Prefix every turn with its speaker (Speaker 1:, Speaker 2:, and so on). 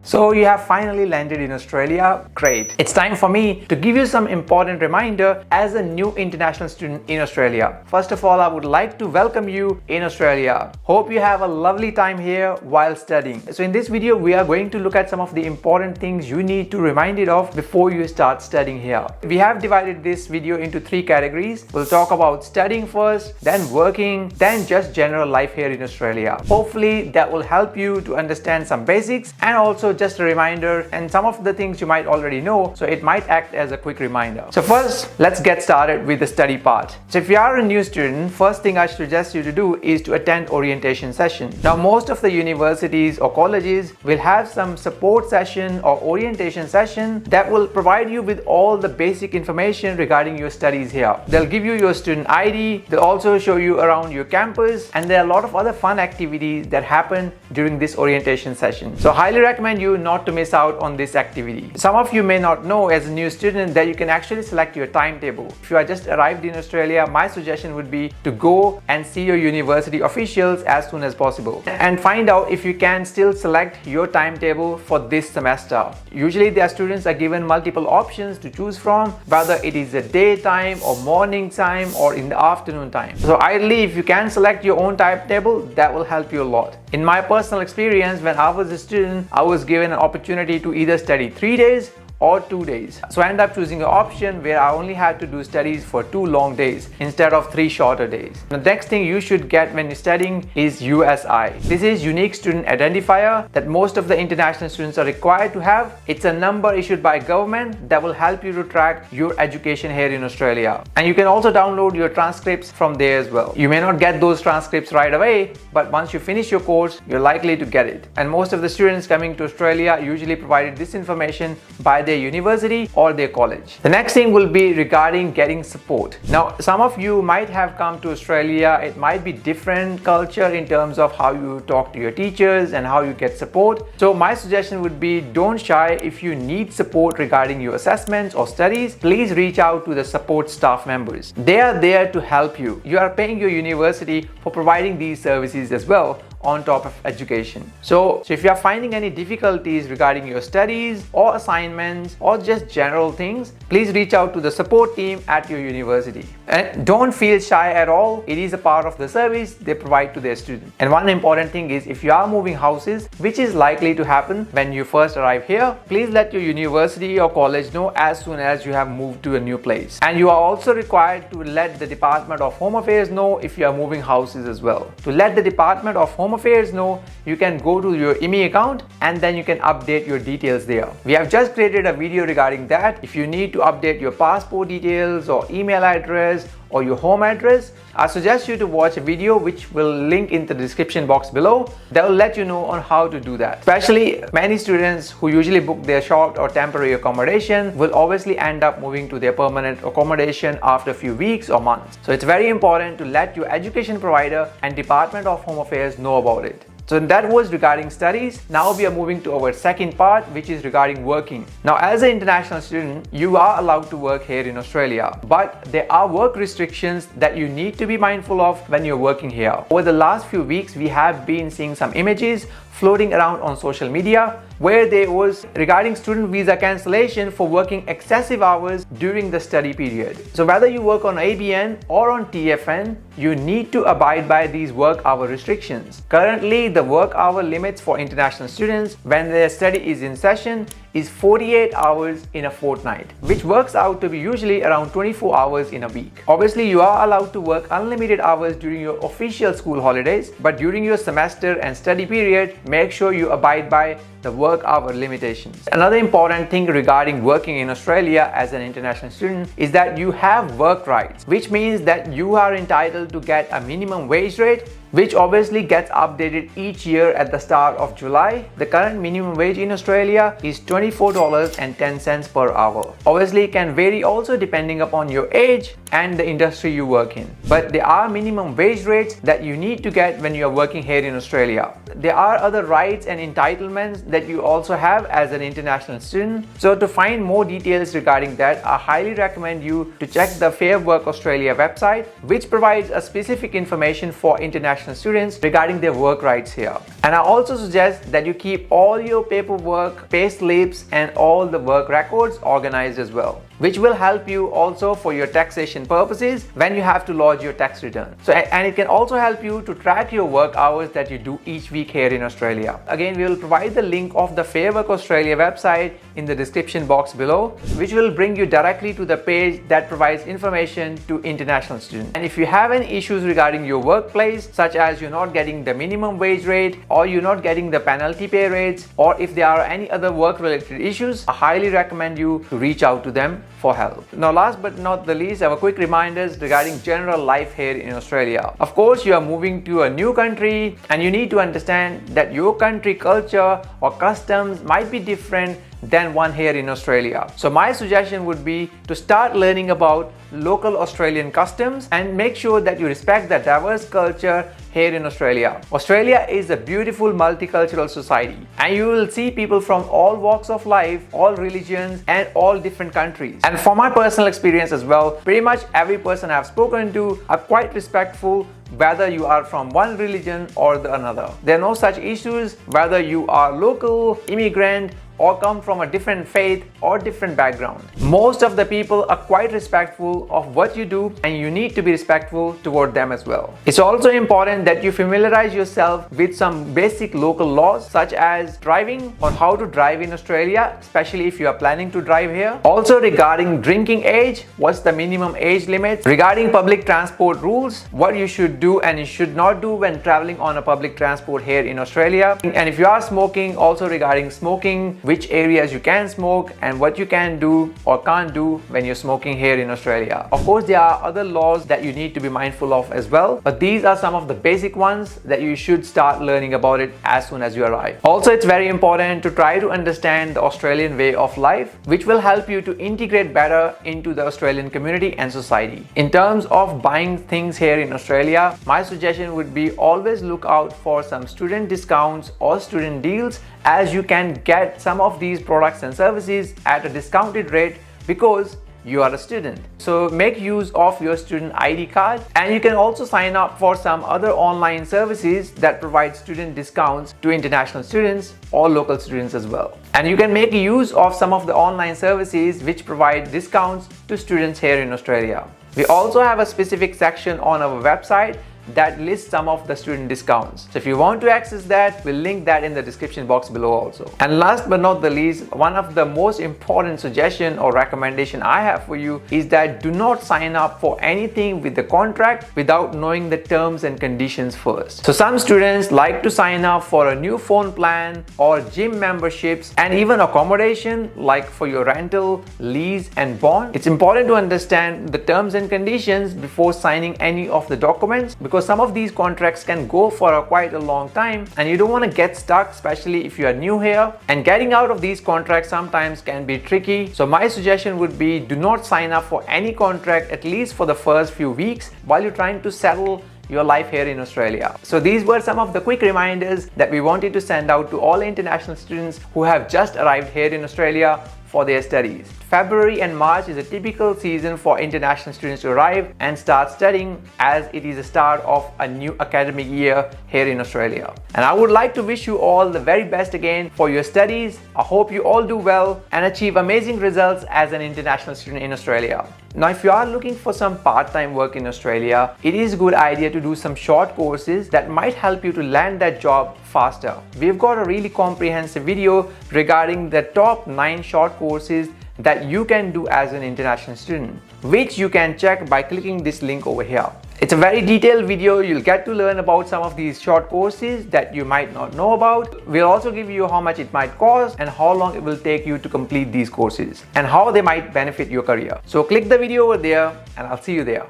Speaker 1: So you have finally landed in Australia. Great. It's time for me to give you some important reminder as a new international student in Australia. First of all, I would like to welcome you in Australia. Hope you have a lovely time here while studying. So in this video, we are going to look at some of the important things you need to remind it of before you start studying here. We have divided this video into 3 categories. We'll talk about studying first, then working, then just general life here in Australia. Hopefully that will help you to understand some basics and also just a reminder and some of the things you might already know, so it might act as a quick reminder. So first, let's get started with the study part. So if you are a new student, first thing I suggest you to do is to attend orientation session. Now most of the universities or colleges will have some support session or orientation session that will provide you with all the basic information regarding your studies here. They'll give you your student ID, they'll also show you around your campus, and there are a lot of other fun activities that happen during this orientation session. So highly recommend you not to miss out on this activity. Some of you may not know as a new student that you can actually select your timetable. If you are just arrived in Australia, my suggestion would be to go and see your university officials as soon as possible and find out if you can still select your timetable for this semester. Usually their students are given multiple options to choose from, whether it is a daytime or morning time or in the afternoon time. So ideally, if you can select your own timetable, that will help you a lot. In my personal experience, when I was a student, I was given an opportunity to either study 3 days or 2 days. So I ended up choosing an option where I only had to do studies for 2 long days instead of 3 shorter days. The next thing you should get when you're studying is USI. This is Unique Student Identifier that most of the international students are required to have. It's a number issued by government that will help you to track your education here in Australia. And you can also download your transcripts from there as well. You may not get those transcripts right away, but once you finish your course, you're likely to get it. And most of the students coming to Australia usually provided this information by their university or their college. The next thing will be regarding getting support. Now, some of you might have come to Australia. It might be different culture in terms of how you talk to your teachers and how you get support. So my suggestion would be don't shy. If you need support regarding your assessments or studies, please reach out to the support staff members. They are there to help you. You are paying your university for providing these services as well on top of education. So if you are finding any difficulties regarding your studies or assignments or just general things, please reach out to the support team at your university. And don't feel shy at all. It is a part of the service they provide to their students. And one important thing is, if you are moving houses, which is likely to happen when you first arrive here, please let your university or college know as soon as you have moved to a new place. And you are also required to let the Department of Home Affairs know if you are moving houses as well. To let the Department of Home Affairs know, you can go to your IME account and then you can update your details there. We have just created a video regarding that. If you need to update your passport details or email address or your home address, I suggest you to watch a video which will link in the description box below that will let you know on how to do that. Especially many students who usually book their short or temporary accommodation will obviously end up moving to their permanent accommodation after a few weeks or months. So it's very important to let your education provider and Department of Home Affairs know about it. So that was regarding studies. Now we are moving to our second part, which is regarding working. Now, as an international student, you are allowed to work here in Australia, but there are work restrictions that you need to be mindful of when you're working here. Over the last few weeks, we have been seeing some images floating around on social media where there was regarding student visa cancellation for working excessive hours during the study period. So whether you work on ABN or on TFN, you need to abide by these work hour restrictions. Currently, the work hour limits for international students when their study is in session is 48 hours in a fortnight, which works out to be usually around 24 hours in a week. Obviously, you are allowed to work unlimited hours during your official school holidays, but during your semester and study period, make sure you abide by the work hour limitations. Another important thing regarding working in Australia as an international student is that you have work rights, which means that you are entitled to get a minimum wage rate, which obviously gets updated each year at the start of July. The current minimum wage in Australia is $24.10 per hour. Obviously, it can vary also depending upon your age and the industry you work in. But there are minimum wage rates that you need to get when you are working here in Australia. There are other rights and entitlements that you also have as an international student. So to find more details regarding that, I highly recommend you to check the Fairwork Australia website, which provides a specific information for international international students regarding their work rights here. And I also suggest that you keep all your paperwork, pay slips, and all the work records organized as well, which will help you also for your taxation purposes when you have to lodge your tax return. And it can also help you to track your work hours that you do each week here in Australia. Again, we will provide the link of the Fairwork Australia website in the description box below, which will bring you directly to the page that provides information to international students. And if you have any issues regarding your workplace, such as you're not getting the minimum wage rate, or you're not getting the penalty pay rates, or if there are any other work related issues, I highly recommend you to reach out to them for help. Now, last but not the least, I have a quick reminders regarding general life here in Australia. Of course, you are moving to a new country and you need to understand that your country culture or customs might be different than one here in Australia. So my suggestion would be to start learning about local Australian customs and make sure that you respect the diverse culture here in Australia. Australia is a beautiful multicultural society, and you will see people from all walks of life, all religions, and all different countries. And from my personal experience as well, pretty much every person I've spoken to are quite respectful, whether you are from one religion or the another. There are no such issues whether you are local, immigrant, or come from a different faith or different background. Most of the people are quite respectful of what you do, and you need to be respectful toward them as well. It's also important that you familiarize yourself with some basic local laws, such as driving or how to drive in Australia, especially if you are planning to drive here. Also regarding drinking age, what's the minimum age limit? Regarding public transport rules, what you should do and you should not do when traveling on a public transport here in Australia. And if you are smoking, also regarding smoking, which areas you can smoke and what you can do or can't do when you're smoking here in Australia. Of course, there are other laws that you need to be mindful of as well, but these are some of the basic ones that you should start learning about it as soon as you arrive. Also, it's very important to try to understand the Australian way of life, which will help you to integrate better into the Australian community and society. In terms of buying things here in Australia, my suggestion would be always look out for some student discounts or student deals, as you can get some of these products and services at a discounted rate because you are a student. So make use of your student ID card, and you can also sign up for some other online services that provide student discounts to international students or local students as well. And you can make use of some of the online services which provide discounts to students here in Australia. We also have a specific section on our website that lists some of the student discounts. So if you want to access that, we'll link that in the description box below also. And last but not the least, one of the most important suggestion or recommendation I have for you is that do not sign up for anything with the contract without knowing the terms and conditions first. So some students like to sign up for a new phone plan or gym memberships and even accommodation like for your rental, lease and bond. It's important to understand the terms and conditions before signing any of the documents, because some of these contracts can go for quite a long time and you don't want to get stuck, especially if you are new here, and getting out of these contracts sometimes can be tricky. So my suggestion would be do not sign up for any contract, at least for the first few weeks, while you're trying to settle your life here in Australia. So these were some of the quick reminders that we wanted to send out to all international students who have just arrived here in Australia for their studies. February and March is a typical season for international students to arrive and start studying, as it is the start of a new academic year here in Australia. And I would like to wish you all the very best again for your studies. I hope you all do well and achieve amazing results as an international student in Australia. Now, if you are looking for some part-time work in Australia, it is a good idea to do some short courses that might help you to land that job faster. We've got a really comprehensive video regarding the top 9 short courses that you can do as an international student, which you can check by clicking this link over here. It's a very detailed video. You'll get to learn about some of these short courses that you might not know about. We'll also give you how much it might cost and how long it will take you to complete these courses and how they might benefit your career. So click the video over there and I'll see you there.